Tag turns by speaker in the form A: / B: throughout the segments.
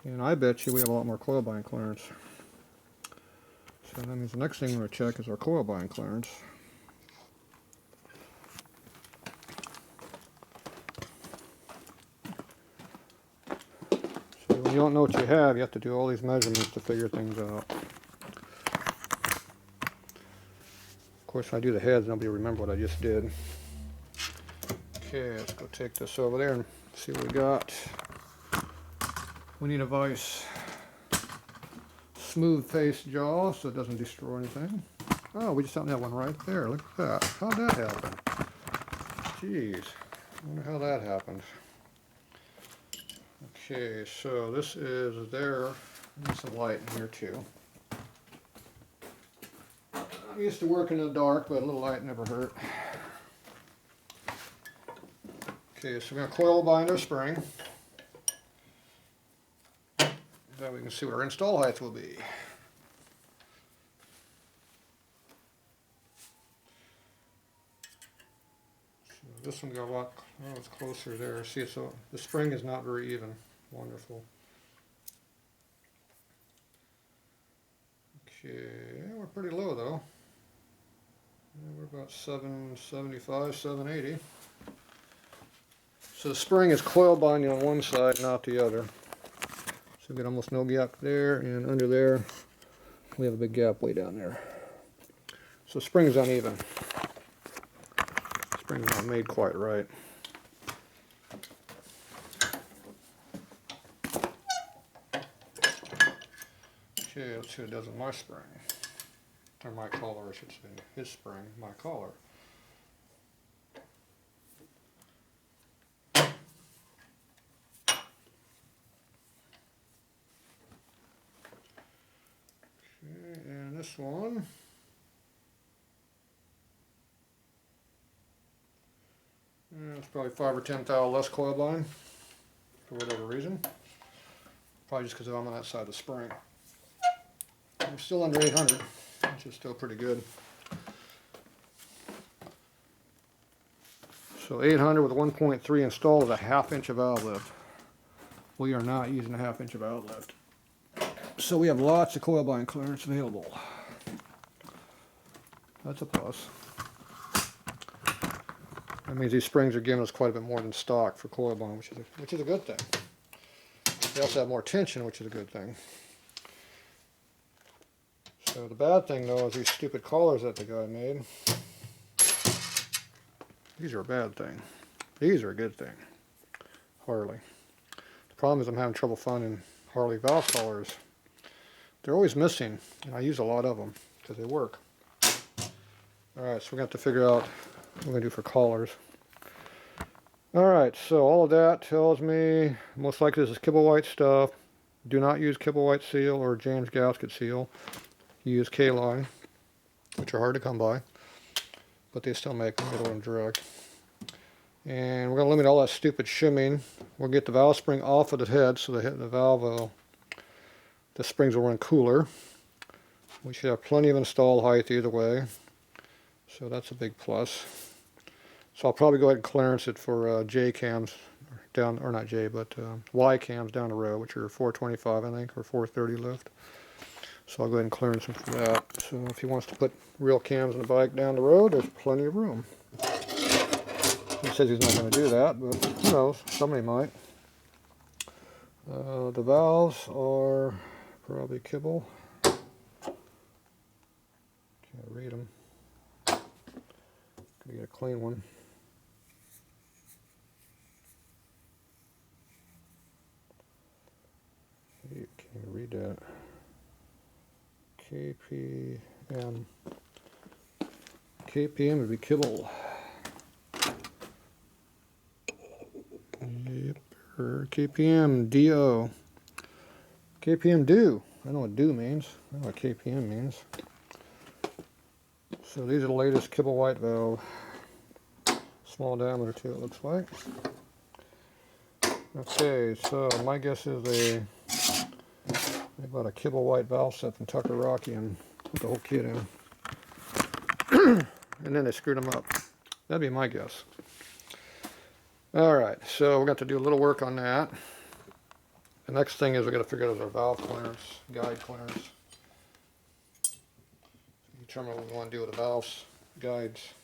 A: And I bet you we have a lot more coil bind clearance. So that means the next thing we're going to check is our coil bind clearance. So when you don't know what you have to do all these measurements to figure things out. Of course, when I do the heads, nobody will remember what I just did. Okay, let's go take this over there and see what we got. We need a vise smooth face jaw so it doesn't destroy anything. Oh, we just found that one right there. Look at that. How'd that happen? Jeez. I wonder how that happened. Okay, so this is there. There's some light in here too. I'm used to working in the dark, but a little light never hurt. Okay, so we're going to coil bind our spring. Then we can see what our install height will be. So this one got a lot, oh, it's closer there. See, so the spring is not very even. Wonderful. Okay, we're pretty low though. We're about 775, 780. So the spring is coil binding on one side, not the other. So we get almost no gap there, and under there we have a big gap way down there. So the spring is uneven. The spring's not made quite right. Okay, let's see what it does with my spring. Or my collar, I should say. His spring, my collar. Okay, and this one. It's probably 5 or 10 thou less coil bind, for whatever reason. Probably just because I'm on that side of the spring. I'm still under 800, which is still pretty good. So 800 with 1.3 installed is a 1/2 inch of valve lift. We are not using a 1/2 inch of valve lift. So we have lots of coil bind clearance available. That's a plus. That means these springs are giving us quite a bit more than stock for coil bind, which is a good thing. They also have more tension, which is a good thing. So the bad thing though is these stupid collars that the guy made. These are a bad thing. These are a good thing. Harley. The problem is I'm having trouble finding Harley valve collars. They're always missing, and I use a lot of them because they work. Alright, so we're going to have to figure out what we're going to do for collars. Alright, so all of that tells me most likely this is kibble white stuff. Do not use kibble white seal or James gasket seal. Use K-line, which are hard to come by, but they still make them, get them direct. And we're going to limit all that stupid shimming. We'll get the valve spring off of the head so the valve, the springs will run cooler. We should have plenty of install height either way, so that's a big plus. So I'll probably go ahead and clearance it for J cams down, or not J, but Y cams down the road, which are 425 I think, or 430 lift. So I'll go ahead and clearance him for that. So if he wants to put real cams on the bike down the road, there's plenty of room. He says he's not going to do that, but who knows? Somebody might. The valves are probably kibble. Can't read them. Gotta get a clean one. You can't read that. KPM. KPM would be kibble. Yep. KPM DO. KPM do. I know what do means. I know what KPM means. So these are the latest kibble white valve. Small diameter too, it looks like. Okay, so my guess is they bought a kibble white valve set from Tucker Rocky and put the whole kit in. And then they screwed them up. That'd be my guess. Alright, so we're going to do a little work on that. The next thing is we got to figure out our valve clearance, guide clearance. Determine what we want to do with the valves, guides.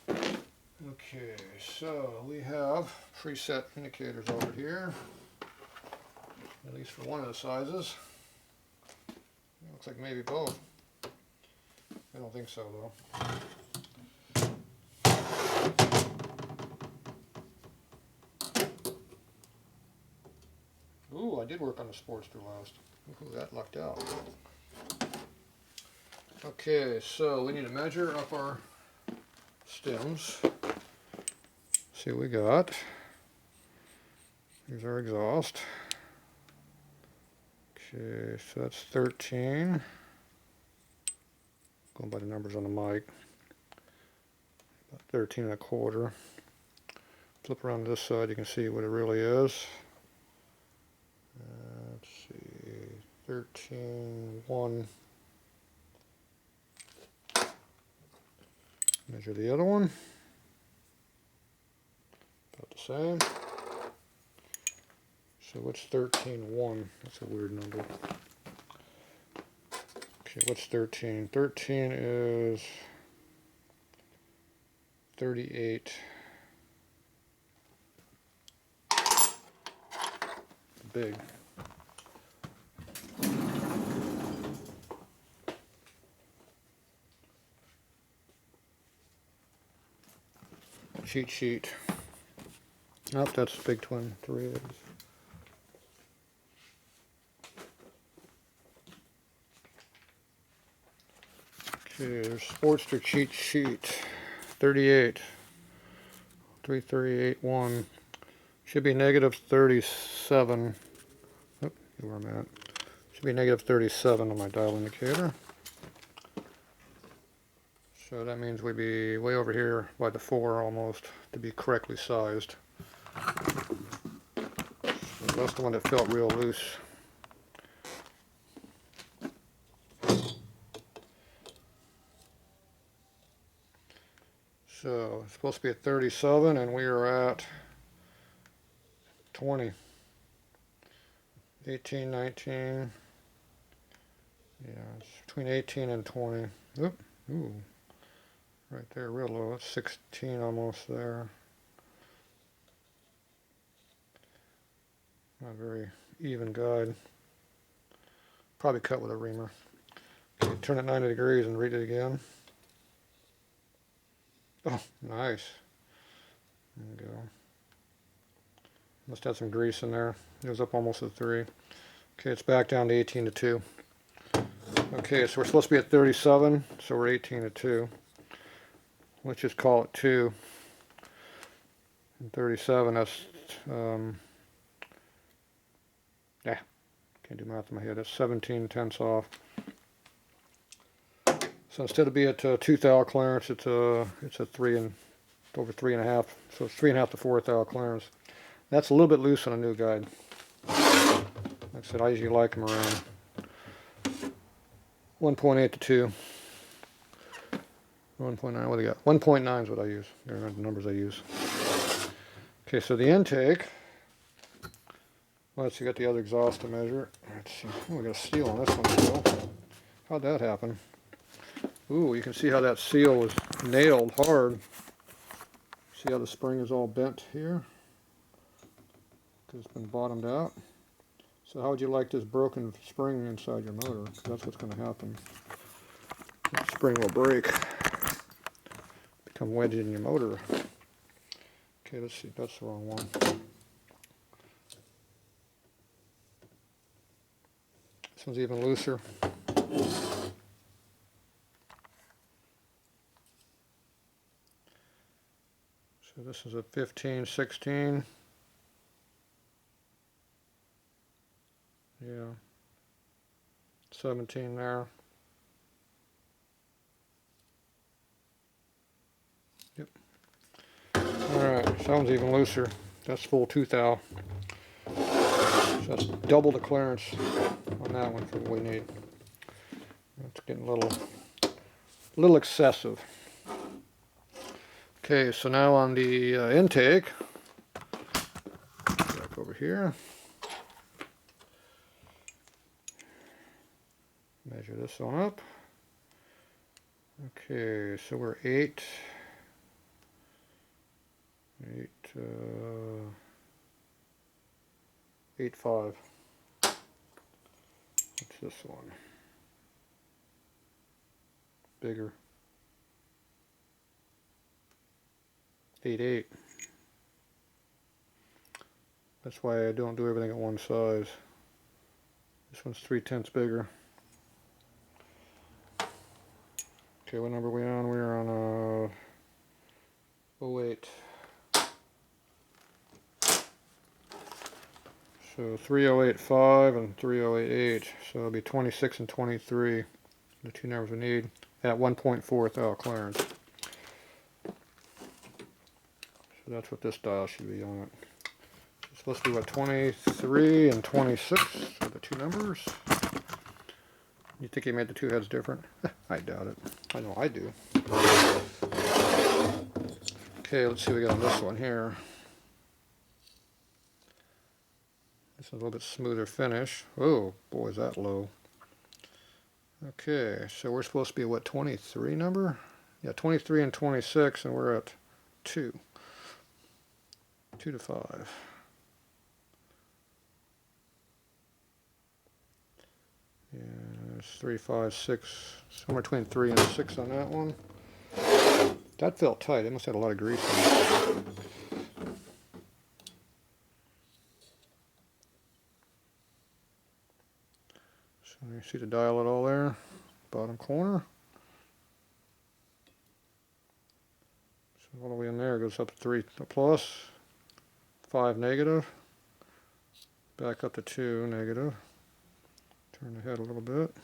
A: Okay, so we have preset indicators over here, at least for one of the sizes. It looks like maybe both. I don't think so though. Ooh, I did work on the Sportster last. Ooh, that lucked out. Okay, so we need to measure up our stems. See what we got. Here's our exhaust. Okay, so that's 13. Going by the numbers on the mic. About 13 and a quarter. Flip around to this side, you can see what it really is. Let's see, 13.1. Measure the other one. About the same. So what's 13.1? That's a weird number. Okay, what's 13? 13 is 38. Big. Cheat sheet. Nope, that's big twin 3. Okay, there's Sportster cheat sheet. 38. 338.1. Should be negative 37. Oop, where I'm at. Should be negative 37 on my dial indicator. So that means we'd be way over here by the 4 almost to be correctly sized. So that's the one that felt real loose. So it's supposed to be at 37 and we are at 20. 18, 19. Yeah, it's between 18 and 20. Oop, ooh. Right there, real low. It's 16 almost there. Not a very even guide. Probably cut with a reamer. Okay, turn it 90 degrees and read it again. Oh, nice. There we go. Must have some grease in there. It was up almost to 3. Okay, it's back down to 18 to 2. Okay, so we're supposed to be at 37, so we're 18 to 2. Let's just call it 2. And 37, that's, yeah, can't do math in my head. That's 17 tenths off. So instead of being at 2 thou clearance, it's a 3 and over 3.5. So it's 3.5 to 4 thou clearance. That's a little bit loose on a new guide. Like I said, I usually like them around 1.8 to 2. 1.9, what do you got? 1.9 is what I use. They're the numbers I use. Okay, so the intake. Let's see, got the other exhaust to measure. Let's see. Oh, we got a seal on this one still. How'd that happen? Ooh, you can see how that seal was nailed hard. See how the spring is all bent here? Because it's been bottomed out. So how would you like this broken spring inside your motor? Because that's what's going to happen. That spring will break. Become wedged in your motor. Okay, let's see. That's the wrong one. This one's even looser. So this is a 15, 16. Yeah. 17 there. Yep. Alright, so that one's even looser. That's full 2 thou. So that's double the clearance on that one for what we need. It's getting a little excessive. Okay, so now on the intake, back over here. Measure this one up. Okay, so we're 8.5. What's this one? Bigger. 8.8. That's why I don't do everything at one size. This one's 3/10 bigger. Okay, what number are we on? We're on 08. So 3085 and 3088. So it'll be 26 and 23. The two numbers we need at 1.4 thou clearance. So that's what this dial should be on it. It's supposed to be what, 23 and 26 are the two numbers. You think he made the two heads different? I doubt it. I know I do. Okay, let's see what we got on this one here. This is a little bit smoother finish. Oh, boy, is that low. Okay, so we're supposed to be, what, 23 number? Yeah, 23 and 26, and we're at 2. 2 to 5. Yeah, it's 3, 5, 6, somewhere between 3 and 6 on that one. That felt tight. It must have had a lot of grease in it. So you see the dial at all there? Bottom corner. So all the way in there, it goes up to 3 plus, 5 negative, back up to 2 negative. Turn the head a little bit.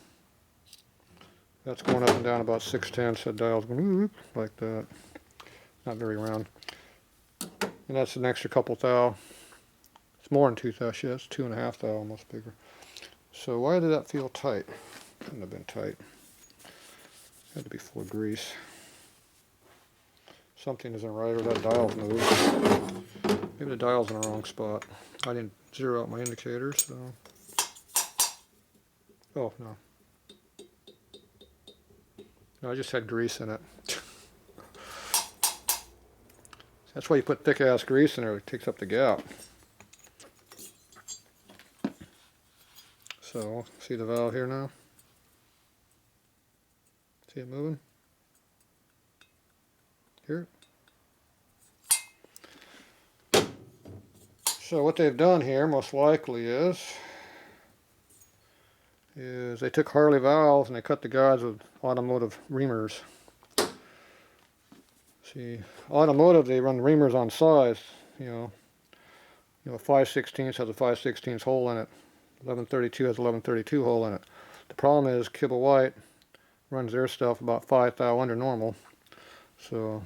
A: That's going up and down about 6/10. That dial's going whoop, like that. Not very round. And that's an extra couple thou. It's more than 2 thou. Shit, it's 2.5 thou, almost bigger. So why did that feel tight? Couldn't have been tight. Had to be full of grease. Something isn't right, or that dial's moved. Maybe the dial's in the wrong spot. I didn't zero out my indicator, so. Oh, no. No, I just had grease in it. That's why you put thick ass grease in there, it takes up the gap. So, see the valve here now? See it moving? Here. So what they've done here, most likely, is they took Harley valves and they cut the guides with automotive reamers. See, automotive, they run reamers on size. You know, 5/16 has a 5/16 hole in it. 1132 has a 1132 hole in it. The problem is Kibble White runs their stuff about 5 thou under normal, so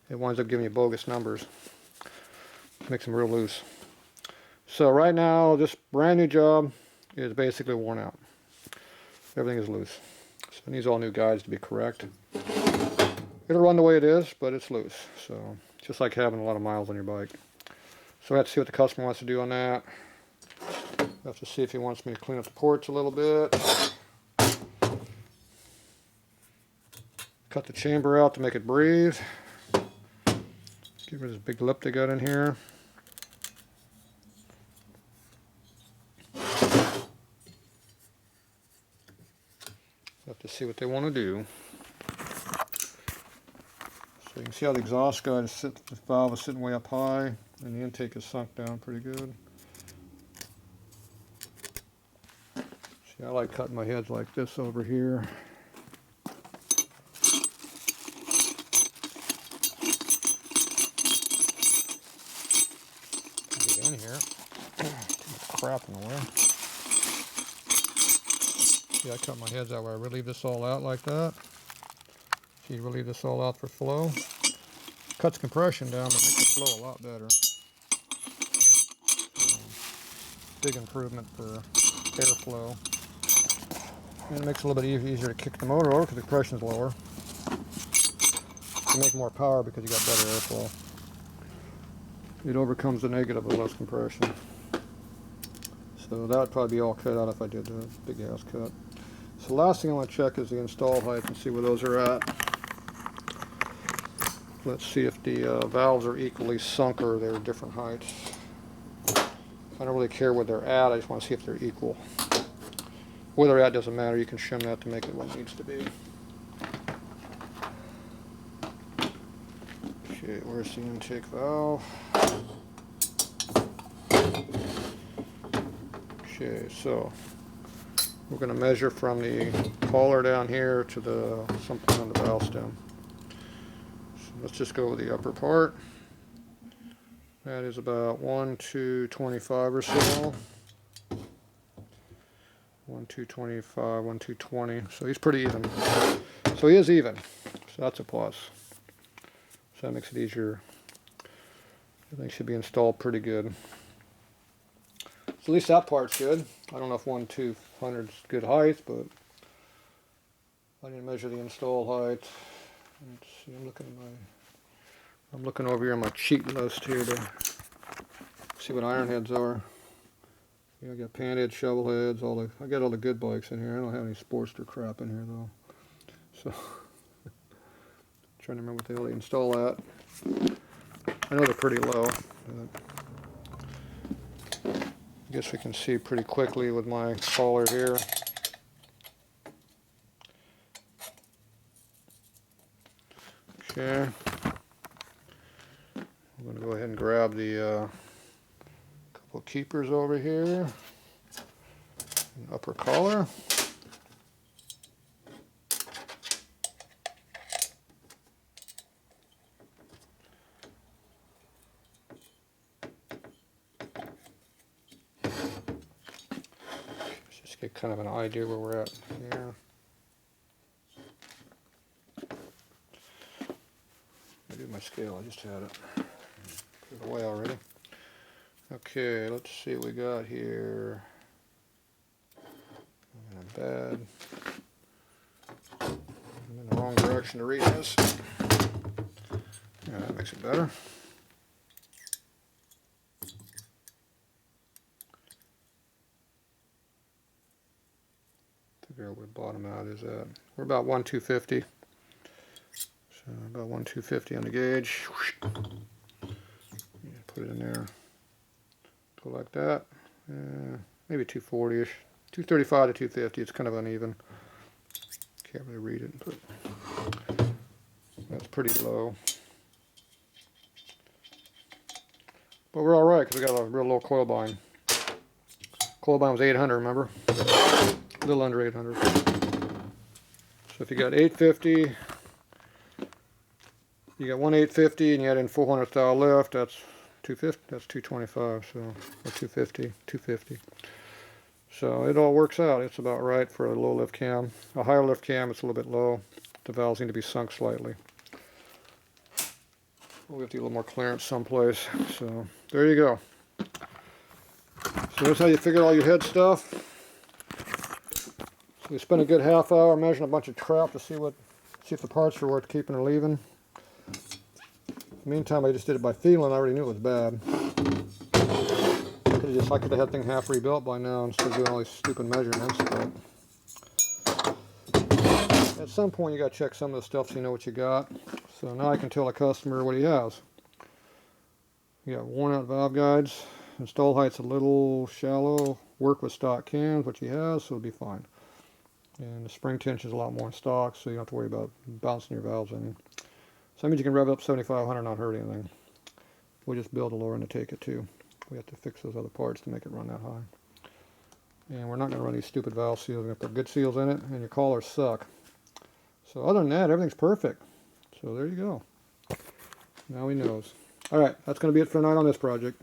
A: it winds up giving you bogus numbers. Makes them real loose. So right now, this brand new job is basically worn out. Everything is loose. So it needs all new guides to be correct. It'll run the way it is, but it's loose. So just like having a lot of miles on your bike. So I have to see what the customer wants to do on that. I have to see if he wants me to clean up the ports a little bit. Cut the chamber out to make it breathe. Get rid of this big lip they got in here. Have to see what they want to do. So you can see how the exhaust guide is sitting, the valve is sitting way up high, and the intake is sunk down pretty good. See, I like cutting my heads like this over here. Get in here. Too much crap in the way. See, I cut my heads that way. I relieve this all out like that. See, relieve this all out for flow. Cuts compression down, but makes it flow a lot better. Big improvement for airflow. And it makes it a little bit easier to kick the motor over because the compression is lower. You make more power because you got better airflow. It overcomes the negative of less compression. So that would probably be all cut out if I did the big ass cut. So the last thing I want to check is the install height and see where those are at. Let's see if the valves are equally sunk or they're different heights. I don't really care where they're at, I just want to see if they're equal. Where they're at doesn't matter, you can shim that to make it what it needs to be. Okay, where's the intake valve? Okay, so we're going to measure from the collar down here to the something on the valve stem. So let's just go with the upper part. That is about 1/225 or so. 1/225, 1/220. So he's pretty even. So he is even. So that's a plus. So that makes it easier. Everything should be installed pretty good. So at least that part's good. I don't know if 1/200 is good height, but I didn't measure the install height. Let's see, I'm looking over here on my cheat list here to see what iron heads are. Yeah, I got pan heads, shovel heads, I got all the good bikes in here. I don't have any Sportster crap in here though. So trying to remember what the hell they install at. I know they're pretty low. I guess we can see pretty quickly with my collar here. Okay. I'm going to go ahead and grab the couple of keepers over here. An upper collar. Just get kind of an idea where we're at here. I do my scale, I just had it. Put it away already. Okay, let's see what we got here. Not bad. I'm in the wrong direction to read this. Yeah, that makes it better. Figure out where the bottom out is at. We're about 1/250. So about 1/250 on the gauge. Yeah, put it in there. Go like that. Maybe 240-ish. 235 to 250. It's kind of uneven. Can't really read it, but that's pretty low. But we're all right because we got a real low coil bind. Coil bind was 800, remember? A little under 800. So if you got 850, you got 1/850, and you add in 400 style lift, that's 250. That's 225. So or 250, 250. So it all works out. It's about right for a low lift cam. A higher lift cam, it's a little bit low. The valves need to be sunk slightly. We'll have to get a little more clearance someplace. So there you go. So that's how you figure all your head stuff. So we spent a good half hour measuring a bunch of crap to see if the parts are worth keeping or leaving. In the meantime, I just did it by feeling. I already knew it was bad. I could have had the thing half rebuilt by now instead of doing all these stupid measurements. But at some point, you got to check some of the stuff so you know what you got. So now I can tell a customer what he has. You got worn out valve guides. Install height's a little shallow. Work with stock cams, which he has, so it'll be fine. And the spring tension is a lot more in stock, so you don't have to worry about bouncing your valves in. So that means you can rev it up 7,500 and not hurt anything. We'll just build a lower end to take it too. We have to fix those other parts to make it run that high. And we're not going to run these stupid valve seals. We're going to put good seals in it, and your collars suck. So other than that, everything's perfect. So there you go. Now he knows. Alright, that's going to be it for tonight on this project.